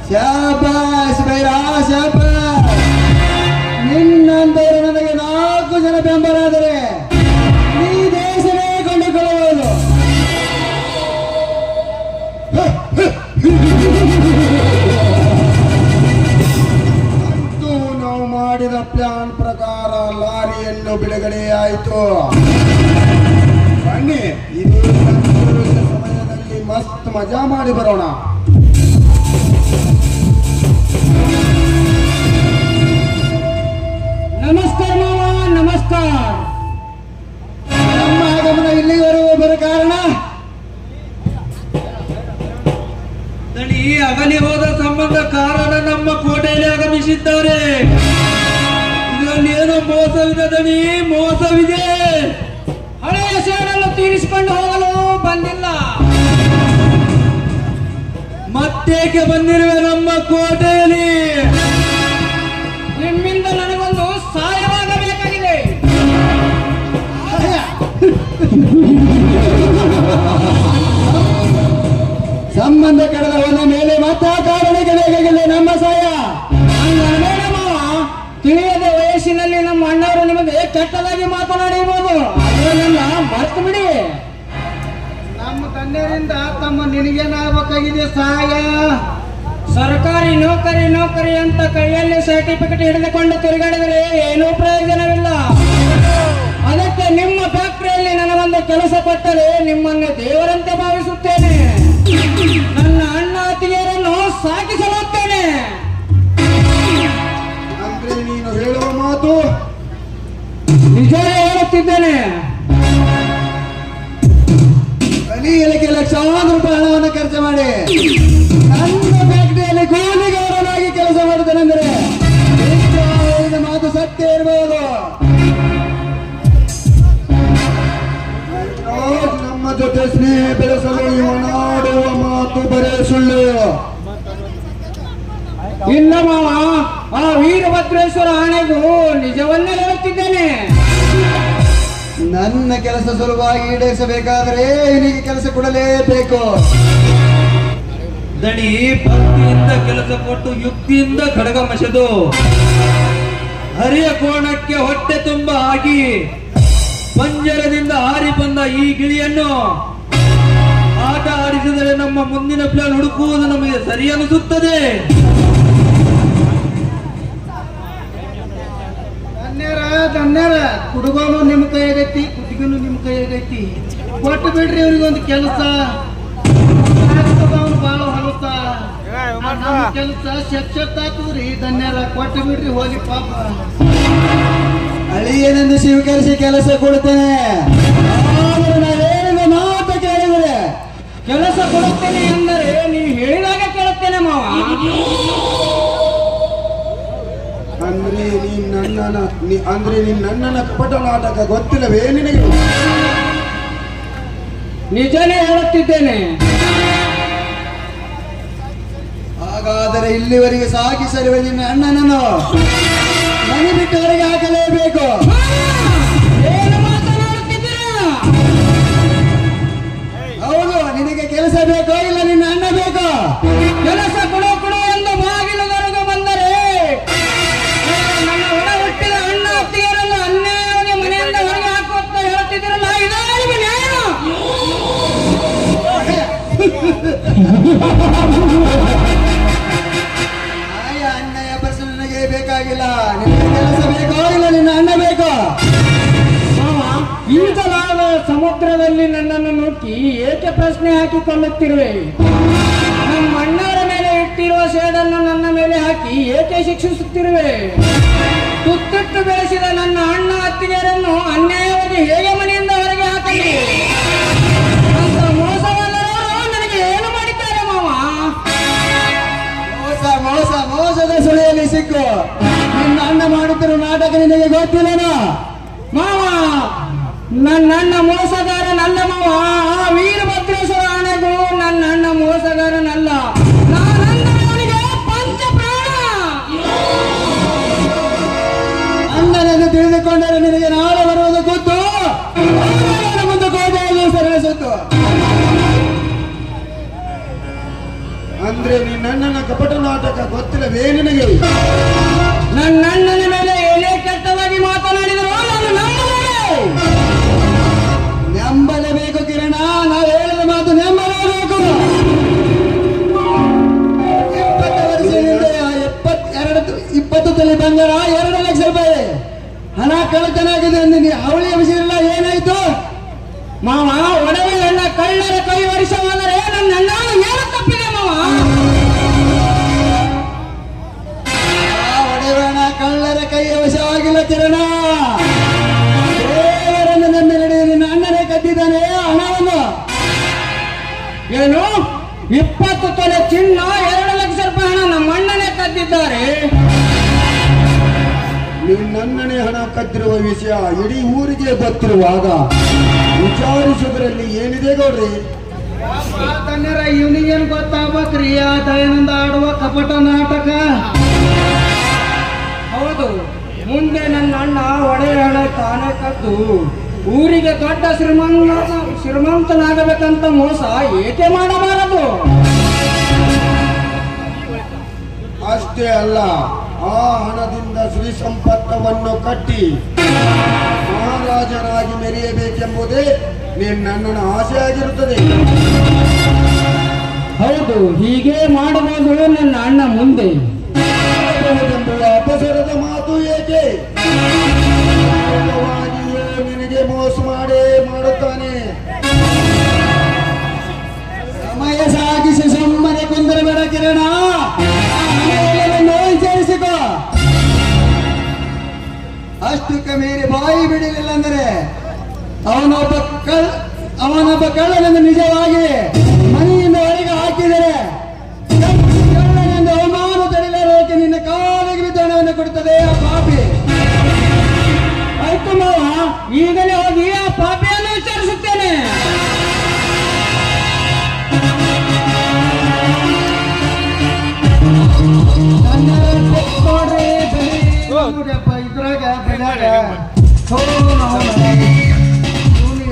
ಶಾಬಾಸ್ ಬೈರಾ, ಶಾಬಾಸ್. ನಿನ್ನಂತವರು ನನಗೆ 4 ಜನ ಬೆಂಬಲಾದರೆ ಈ ದೇಶವೇ ಕೊಂಡುಕೊಳ್ಳಬಹುದು. ಅಂತೂ ನಾವು ಮಾಡಿದ ಪ್ಲಾನ್ ಪ್ರಕಾರ ಲಾರಿಯನ್ನು ಬಿಡುಗಡೆಯಾಯಿತು. ಬನ್ನಿ, ಇದು ಸಮಯದಲ್ಲಿ ಮಸ್ತ್ ಮಜಾ ಮಾಡಿ ಬರೋಣ. ನಮಸ್ಕಾರ. ನಮ್ಮ ಆಗಮನ ಇಲ್ಲಿವರೆಗೂ ಬರೋ ಕಾರಣ ದಣಿ ಅಗಲಿ ಹೋದ ಸಂಬಂಧ ಕಾರಣ ನಮ್ಮ ಕೋಟೆಯಲ್ಲಿ ಆಗಮಿಸಿದ್ದಾರೆ. ಇದರಲ್ಲಿ ಏನೋ ಮೋಸವಿದೆ ದಣಿ, ಮೋಸವಿದೆ. ಹಳೆಯ ಸೇಡನ್ನು ತೀರಿಸಿಕೊಂಡು ಹೋಗಲು ಬಂದಿಲ್ಲ. ಮತ್ತೇಕೆ ಬಂದಿರುವೆ ನಮ್ಮ ಕೋಟೆಯಲ್ಲಿ? ನಿಮ್ಮಿಂದ ನನಗೊಂದು ಸಹಾಯವಾಗಬೇಕಾಗಿದೆ. ಸಂಬಂಧ ಕಳೆದವನ ಮೇಲೆ ಮತ್ತೆ ಕಾರಣಕ್ಕೆ ಬೇಕಾಗಿಲ್ಲ ನಮ್ಮ ಸಹಾಯ. ತಿಳಿಯದ ವಯಸ್ಸಿನಲ್ಲಿ ನಮ್ಮ ಅಣ್ಣವರು ನಿಮಗೆ ಕೆಟ್ಟದಾಗಿ ಮಾತನಾಡಿರ್ಬೋದು, ಅದನ್ನೆಲ್ಲ ಮರೆತು ಬಿಡಿ. ನಮ್ಮ ತಂದೆಯಿಂದ ತಮ್ಮ ನಿನಗೇನಾಗಬೇಕಾಗಿದೆ ಸಹಾಯ? ಸರ್ಕಾರಿ ನೌಕರಿ ಅಂತ ಕೈಯಲ್ಲಿ ಸರ್ಟಿಫಿಕೇಟ್ ಹಿಡಿದುಕೊಂಡು ತಿರುಗಾಡಿದರೆ ಏನೂ ಪ್ರಯೋಜನವಿಲ್ಲ. ಅದಕ್ಕೆ ನಿಮ್ಮ ಫ್ಯಾಕ್ಟರಿಯಲ್ಲಿ ನನಗೊಂದು ಕೆಲಸ ಕೊಟ್ಟರೆ ನಿಮ್ಮನ್ನು ದೇವರಂತೆ ಭಾವಿಸುತ್ತೇನೆ. ನನ್ನ ಅಣ್ಣ ಅತ್ತಿಗೆಯರನ್ನು ಸಾಕಿಸಲುತ್ತೇನೆ. ಅಂದ್ರೆ ನೀನು ಹೇಳುವ ಮಾತು ನಿಜವೇ ಹೇಳುತ್ತಿದ್ದೇನೆ. ಕಲಿಯಲಿಕ್ಕೆ ಲಕ್ಷಾಂತರ ರೂಪಾಯಿ ಹಣವನ್ನು ಖರ್ಚು ಮಾಡಿ ನನ್ನ ಫ್ಯಾಕ್ಟರಿಯಲ್ಲಿ ಕೂಲಿಗಾರನಾಗಿ ಕೆಲಸ ಮಾಡುತ್ತೇನೆಂದರೆ ಇದು ಮಾತು ಸತ್ಯ ಇರಬಹುದು. ನಮ್ಮ ಜೊತೆ ಸ್ನೇಹ ಬೆಳೆಸಲು ಇವನಾಡುವ ಮಾತು ಬರೇ ಸುಳ್ಳು. ಇಲ್ಲ ಮಾವ, ಆ ವೀರಭದ್ರೇಶ್ವರ ಆಣೆಗೂ ನಿಜವನ್ನೇ ಹೇಳುತ್ತಿದ್ದೇನೆ. ನನ್ನ ಕೆಲಸ ಸುಲಭವಾಗಿ ಈಡೇರಿಸಬೇಕಾದರೆ ಇವನಿಗೆ ಕೆಲಸ ಕೊಡಲೇಬೇಕು. ದಣಿ ಭಕ್ತಿಯಿಂದ ಕೆಲಸ ಕೊಟ್ಟು ಯುಕ್ತಿಯಿಂದ ಖಡ್ಗ ಮಸೆದು ಹರಿಯ ಕೋಣಕ್ಕೆ ಹೊಟ್ಟೆ ತುಂಬ ಆಗಿ ಪಂಜರದಿಂದ ಹಾರಿ ಬಂದ ಈ ಗಿಳಿಯನ್ನು ಆಟ ಆಡಿಸಿದರೆ ನಮ್ಮ ಮುಂದಿನ ಪ್ಲಾನ್ ಹುಡುಕುವುದು ನಮಗೆ ಸರಿ ಅನಿಸುತ್ತದೆ. ಧನ್ಯರ ಕುಡುಗೋನು ನಿಮ್ಮ ಕೈಯಾಗೈತಿ, ಕುತ್ತಿಗೆನು ನಿಮ್ಮ ಕೈಯಾಗೈತಿ. ಕೊಟ್ಟು ಬಿಡ್ರಿ ಇವ್ರಿಗೊಂದು ಕೆಲಸ. ಅವನು ಬಾಳ ಹೊಲಸ ನಮ್ಮ ಕೆಲಸ ಶಕ್ತಾಗ್ತದ್ರಿ. ಧನ್ಯರ ಕೊಟ್ಟು ಬಿಡ್ರಿ ಹೋಗಿ ಪಾಪ. ಅಳಿಯನೆಂದು ಸ್ವೀಕರಿಸಿ ಕೆಲಸ ಕೊಡ್ತೇನೆ. ನಾವೇನಿದೆ ಮಾತು ಕೇಳಿದ್ರೆ ಕೆಲಸ ಕೊಡುತ್ತೇನೆ ಎಂದರೆ ನೀವು ಹೇಳಿದಾಗ ಕೇಳುತ್ತೇನೆ ಮಾವ. ಅಂದ್ರೆ ನೀನ್ ನನ್ನನ್ನ ಕಪಟ ನಾಟಕ ಗೊತ್ತಿಲ್ಲವೇ ನಿನಗೆ? ನಿಜನೇ ಹೇಳುತ್ತಿದ್ದೇನೆ. ಹಾಗಾದರೆ ಇಲ್ಲಿವರೆಗೆ ಸಾಗಿಸಲಿವೆ ನಿನ್ನ ಅಣ್ಣನನ್ನು ಮನೆ ಬಿಟ್ಟು ಹೊರಗೆ ಹಾಕಲೇಬೇಕು. ಏನು ಮಾತನಾಡುತ್ತಿದ್ದೀರಾ? ಹೌದು, ನಿನಗೆ ಕೆಲಸ ಬೇಕೋ ಇಲ್ಲ ನಿನ್ನ ಅಣ್ಣ ಬೇಕೋ? ಕೆಲಸ ಕೊಡು ಎಂದು ಬಾಗಿಲುವರೆಗೂ ಬಂದರೆ ನನ್ನ ಒಡ ಹುಟ್ಟಿದ ಅಣ್ಣ ಅತ್ತಿಗೆಯರನ್ನು ಅನ್ಯಾಯವಾಗಿ ಮನೆಯಿಂದ ಹೊರಗೆ ಹಾಕುವಂತ ಹೇಳುತ್ತಿದ್ದೀರಲ್ಲ, ಇದಾರಿಗೆ ನ್ಯಾಯ? ಅಣ್ಣಯ್ಯ ಪ್ರಶ್ನೆ ನನಗೆ ಬೇಕಾಗಿಲ್ಲ. ನಿನಗೆ ಕೆಲಸ ಬೇಕೋ ಇಲ್ಲ ನಿನ್ನ ಅಣ್ಣ ಬೇಕೋ? ಈಗಲಾದ ಸಮುದ್ರದಲ್ಲಿ ನನ್ನನ್ನು ನುಗ್ಗಿ ಏಕೆ ಪ್ರಶ್ನೆ ಹಾಕಿಕೊಳ್ಳುತ್ತಿರುವೆ? ನಮ್ಮ ಅಣ್ಣರ ಮೇಲೆ ಇಟ್ಟಿರುವ ಸೇಡನ್ನು ನನ್ನ ಮೇಲೆ ಹಾಕಿ ಏಕೆ ಶಿಕ್ಷಿಸುತ್ತಿರುವೆ? ತುತ್ತಿಟ್ಟು ಬೆಳೆಸಿದ ನನ್ನ ಅಣ್ಣ ಅತ್ತಿಗೆಯರನ್ನು ಅನ್ಯಾಯವಾಗಿ ಹೇಗೆ ಮನೆಯಿಂದ ಹೊರಗೆ ಹಾಕಲಿ? ಅಂತ ಮೋಸವಲ್ಲರೂ ನನಗೆ ಏನು ಮಾಡಿದ್ದಾರೆ ಮಾವ? ಮೋಸದ ಸುಳಿಯಲ್ಲಿ ಸಿಕ್ಕು ನಿನ್ನ ಅಣ್ಣ ಮಾಡುತ್ತಿರುವ ನಾಟಕ ನಿನಗೆ ಗೊತ್ತಿಲ್ಲನೋ? ಮಾವ, ನನ್ನ ಅಣ್ಣ ಮೋಸಗಾರನಲ್ಲ ಮಾವ. ಆ ವೀರಭದ್ರೇಶ್ವರ ಆಣೆಗೂ ನನ್ನ ಅಣ್ಣ ಮೋಸಗಾರನಲ್ಲ. ನಾನಂದವನಿಗೆ ಪಂಚಪ್ರಾಣ. ಅಣ್ಣನೆಂದು ತಿಳಿದುಕೊಂಡರೆ ನಿನಗೆ ನಾಳೆ ಬರುವುದು ಗೊತ್ತು. ಮುಂದೆ ಕೋಟೆಯಲ್ಲಿ ಸರಿಸುತ್ತು. ಅಂದ್ರೆ ನಿನ್ನ ಅಣ್ಣನ ಕಪಟ ನಾಟಕ ಗೊತ್ತಿಲ್ಲವೇ ನಿನಗೆ? ನನ್ನ ಅಣ್ಣನ ಮೇಲೆ ಏನೇ ಕೆಟ್ಟವಾಗಿ ಮಾತನಾಡಿದರೂ ನಾನು ನಂಬಲೇಬೇಕು ಕಿರಣ. ನಾವು ಹೇಳಿದ ಮಾತು ನಂಬಲೇಬೇಕು. 20 ವರ್ಷದಿಂದ 20 ತೊಲೆ ಬಂಗಾರ 2 ಲಕ್ಷ ರೂಪಾಯಿ ಹಣ ಕಳ್ಳತನ ಆಗಿದೆ ಅಂದಿನಿ. ಅವಳಿಯ ವಿಷಯ ಏನಾಯ್ತು? ಮಾವ, ಒಡವೆ ಎಲ್ಲ ಕಳ್ಳರ ಕೈ ವರ್ಷವಾದರೆ ನನ್ನ ಅಣ್ಣ ಏನು ತಪ್ಪಿದೆ ಮಾವ? ಒಡೆವಣ ಕಳ್ಳರ ಕೈಯ ವಶವಾಗಿಲ್ಲ ಕಿರಣ. 20 ತೊಲೆ ಚಿನ್ನ 2 ಲಕ್ಷ ರೂಪಾಯಿ ಹಣ ನಮ್ಮ ಅಣ್ಣನೇ ಕದ್ದಿದ್ದಾರೆ. ನನ್ನನೇ ಹಣ ಕದ್ದಿರುವ ವಿಷಯ ಇಡೀ ಊರಿಗೆ ಗೊತ್ತಿರುವಾಗ ವಿಚಾರಿಸುವುದರಲ್ಲಿ ಏನಿದೆ ಗೌಡ್ರಿ? ಇವನಿಗೇನು ಗೊತ್ತಾಗ್ಬೇಕ್ರಿ ಆ ದಯಾನಂದ ಆಡುವ ಕಪಟ ನಾಟಕ. ಹೌದು, ಮುಂದೆ ನನ್ನ ಅಣ್ಣ ಒಡೆಯ ಹಣ ತಾನೇ ಕದ್ದು ಊರಿಗೆ ದೊಡ್ಡ ಶ್ರೀಮಂತನಾಗಬೇಕಂತ ಮೋಸ ಏಕೆ ಮಾಡಬಾರದು? ಅಷ್ಟೇ ಅಲ್ಲ, ಆ ಹಣದಿಂದ ಶ್ರೀ ಸಂಪತ್ತವನ್ನು ಕಟ್ಟಿ ಮಹಾರಾಜನಾಗಿ ಮೆರೆಯಬೇಕೆಂಬುದೇ ನನ್ನನ ಆಸೆ ಆಗಿರುತ್ತದೆ. ಹೌದು, ಹೀಗೆ ಮಾಡಬಹುದು ನನ್ನ ಅಣ್ಣ ಮುಂದೆ ಎಂಬುವ ಅಪಸರದ ಮಾತು ಏಕೆ? ನಿನಗೆ ಮೋಸ ಮಾಡುತ್ತಾನೆ. ಸಮಯ ಸಾಗಿಸಿ ಸುಮ್ಮನೆ ಕುಂದರಬೇಡ ಕಿರಣ, ವಿಚಾರಿಸಿಕೋ. ಅಷ್ಟಕ್ಕೆ ಮೀರಿ ಬಾಯಿ ಬಿಡಲಿಲ್ಲ ಅಂದರೆ ಅವನೊಬ್ಬ ಕಳ್ಳನೆಂದು ನಿಜವಾಗಿ ಮನೆಯಿಂದ ಹೊರಗೆ ಹಾಕಿದರೆ ಕಳ್ಳನೆಂದು ಅವಮಾನ ತಡೆಯಲಾರಕ್ಕೆ ನಿನ್ನ ಕಾಲಿಗೆ ವಿತರಣೆಯನ್ನು ಕೊಡುತ್ತದೆ ಆ ಪಾಪಿ. ಆಯ್ತು ಮಾವ, ಈಗಲೇ ಹೋಗಿ ಆ ಪಾಪಿಯನ್ನು ವಿಚಾರಿಸುತ್ತೇನೆ. ಇದ್ರಾಗ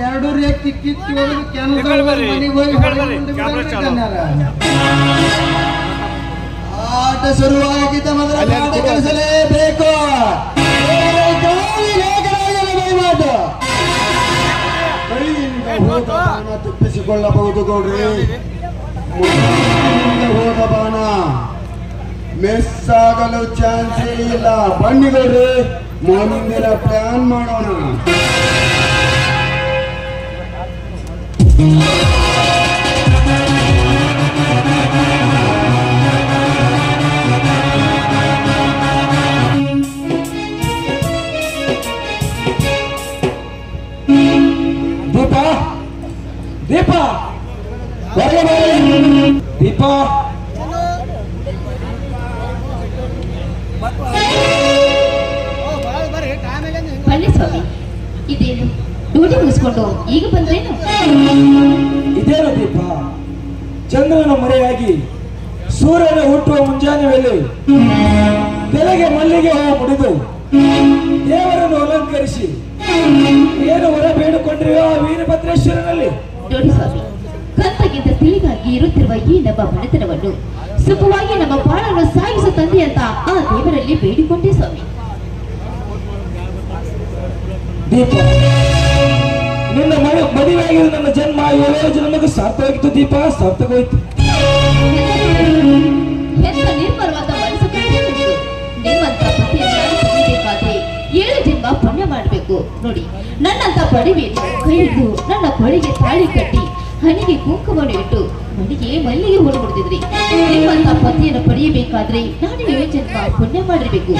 ಎರಡು ರೇಖಿ ಕಿತ್ತಿ ಹೋಗಿ ಆಟ ಶುರುವಾಗಿದ್ದ ಮೊದಲ ಕಳಿಸಲೇಬೇಕು. ತಪ್ಪಿಸಿಕೊಳ್ಳಬಹುದು ಗೌಡ್ರಿ. ಹೋದ ಬಾಣ ಮಿಸ್ ಆಗಲು ಚಾನ್ಸೇ ಇಲ್ಲ. ಬನ್ನಿ ಗೌಡ್ರಿ, ಮುಂದಿನ ಪ್ಲಾನ್ ಮಾಡೋಣ. ದೀಪ ದೀಪ ಬನ್ನಿ ಸ್ವಾಮಿ, ಇದೇನು ಡ್ಯೂಟಿ ಮುಗಿಸ್ಕೊಂಡು ಈಗ ಬಂದ್ರೇನು? ಇದೇನು ದೀಪ? ಚಂದ್ರನ ಮರೆಯಾಗಿ ಸೂರ್ಯನ ಹುಟ್ಟುವ ಮುಂಜಾನೆ ವೇಳೆ ತೆಲೆಗೆ ಮಲ್ಲಿಗೆ ಹೂವು ಮುಡಿದು ದೇವರನ್ನು ಅಲಂಕರಿಸಿ ಏನು ಹೊರ ಬೇಡಿಕೊಂಡಿರುವ ವೀರಭದ್ರೇಶ್ವರನಲ್ಲಿ? ನೋಡಿ ಸ್ವಾಮಿ, ಕತ್ತಗಿಂತ ತಿಳಿಗಾಗಿ ಇರುತ್ತಿರುವ ಈ ನಮ್ಮ ಬಡತನವನ್ನು ಸುಖವಾಗಿ ನಮ್ಮ ಬಾಳನ್ನು ಸಾಗಿಸುವ ತಂದೆ ಅಂತ ಆ ದೇವರಲ್ಲಿ ಬೇಡಿಕೊಂಡೆ ಸ್ವಾಮಿ. ದೀಪ, ನಿನ್ನ ಮದುವೆಯಾಗಿರೋ ನನ್ನ ಜನ್ಮ 7 ಜನ್ಮಕ್ಕೆ ಸಾರ್ಥವಾಗಿತ್ತು ದೀಪ, ಸಾರ್ಥಕವಾಯ್ತು. ಎಂತ ನಿರ್ಮಲವಾದ ಮನಸ್ಸು ಕಟ್ಟಿಕೊಂಡು ನಿಮ್ಮಂತ ಪತಿಯನ್ನು ಪಡಿಬೇಕಾದ್ರೆ 7 ಜನ್ಮ ಪುಣ್ಯ ಮಾಡಬೇಕು. ನೋಡಿ, ನನ್ನಂತ ಪಡಿವೆಯನ್ನು ಕೈ ಹಿಡಿದು ನನ್ನ ಕೊಳಿಗೆ ತಾಳಿ ಕಟ್ಟಿ ಹನಿಗೆ ಕುಂಕುಮವನ್ನು ಇಟ್ಟು ಮನೆಗೆ ಮಲ್ಲಿಗೆ ಹೂವು ಮುಡಿದಿದ್ರಿ. ನಿಮ್ಮಂತ ಪತಿಯನ್ನು ಪಡೆಯಬೇಕಾದ್ರೆ ನಾನು 7 ಜನ್ಮ ಪುಣ್ಯ ಮಾಡಿರ್ಬೇಕು.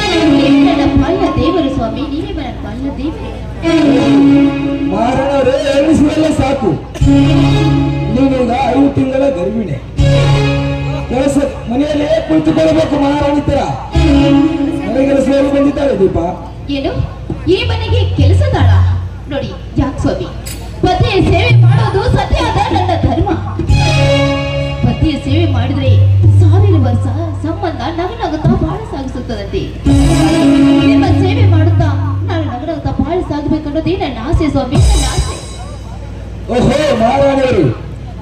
ನನ್ನ ಬಾಲ್ಯ ದೇವರು ಸ್ವಾಮಿ, ನೀವೇ ನನ್ನ ಬಾಲ್ಯ ದೇವರು. ಮಾರಣವರೇ, ಎಣಿಸಿದೆಲ್ಲ ಸಾಕು. ನೀವೀಗ 5 ತಿಂಗಳ ಗರ್ಭಿಣಿ. ಕೆಲಸ ಮನೆಯಲ್ಲೇ ಕುಳಿತುಕೊಳ್ಳಬೇಕು ಮಹಾರಾಣಿ ತರ. ಮನೆಗೆಲಸದಲ್ಲಿ ಬಂದಿದ್ದಾಳೆ ದೀಪ. ಏನು, ಈ ಮನೆಗೆ ಕೆಲಸದಾಳ? ನೋಡಿ, ಯಾಕೆ ಸ್ವಾಮಿ, ಪತಿಯ ಸೇವೆ ಮಾಡೋದು ಸತ್ಯವಾದ ನನ್ನ ಧರ್ಮ. ಪತಿಯ ಸೇವೆ ಮಾಡಿದ್ರೆ 1000 ವರ್ಷ ಸಂಬಂಧ ನಗನಗುತ್ತಾ ಬಾಳ ಸಾಗಿಸುತ್ತದಂತೆ. ನಿಮ್ಮ ಸೇವೆ ಮಾಡುತ್ತಾ ನಾನು ನಗನಗುತ್ತಾ ಬಾಳ ಸಾಗಬೇಕನ್ನೋದೇ ನನ್ನ ಆಸೆ ಸ್ವಾಮಿ, ನನ್ನ ಆಸೆ. ಓಹೋ ಮಹಾರಾಣಿಯರು,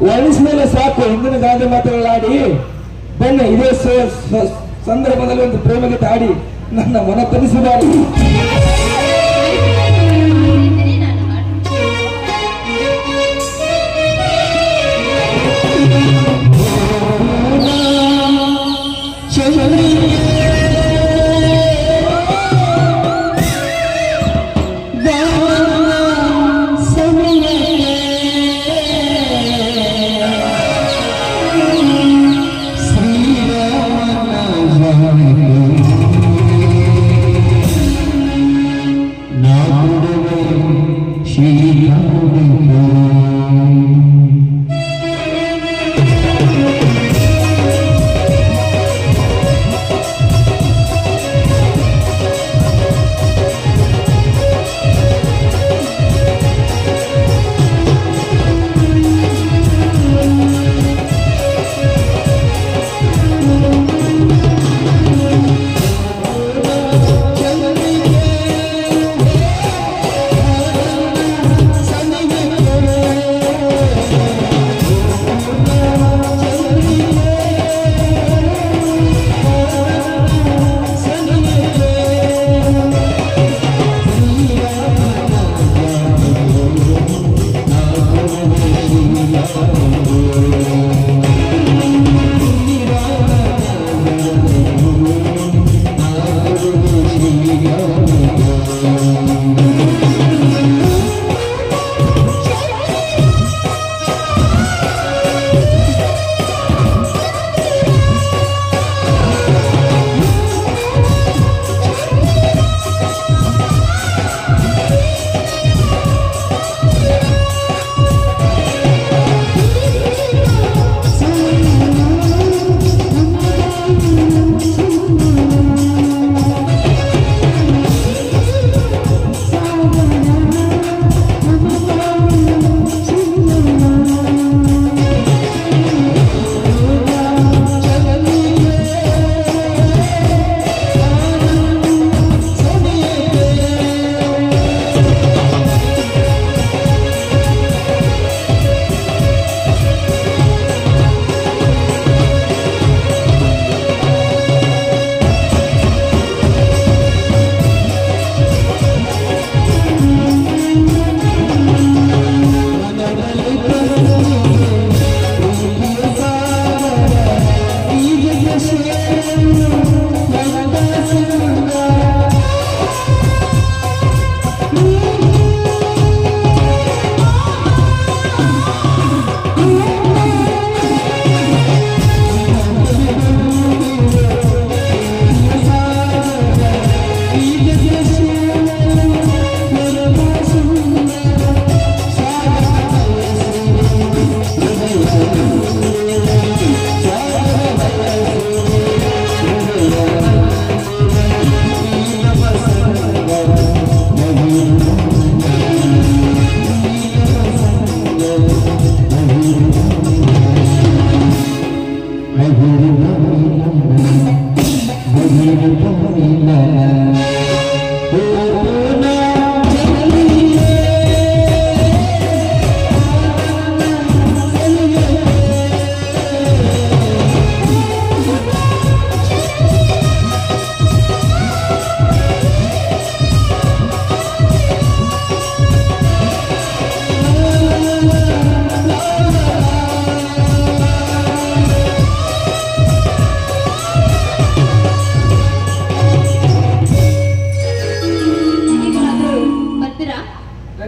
ವಯಸ್ಸಿನೆಲ್ಲ ಸಾಕು, ಹಿಂದಿನ ಗಾದೆ ಮಾತುಗಳಾಡಿ ಬನ್ನಿ. ಇದೇ ಸಂದರ್ಭದಲ್ಲಿ ಒಂದು ಪ್ರೇಮಗೀತೆ ಆಡಿ ನನ್ನ ಮನ ತನಿಸಬಾರದು. ಶ್ರೀ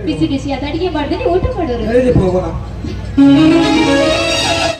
ಬಿಸಿ ಬಿಸಿ ಅದ ಅಡಿಗೆ ಮಾಡ್ದೆ ಊಟ ಮಾಡೋರು ಹೋಗೋಣ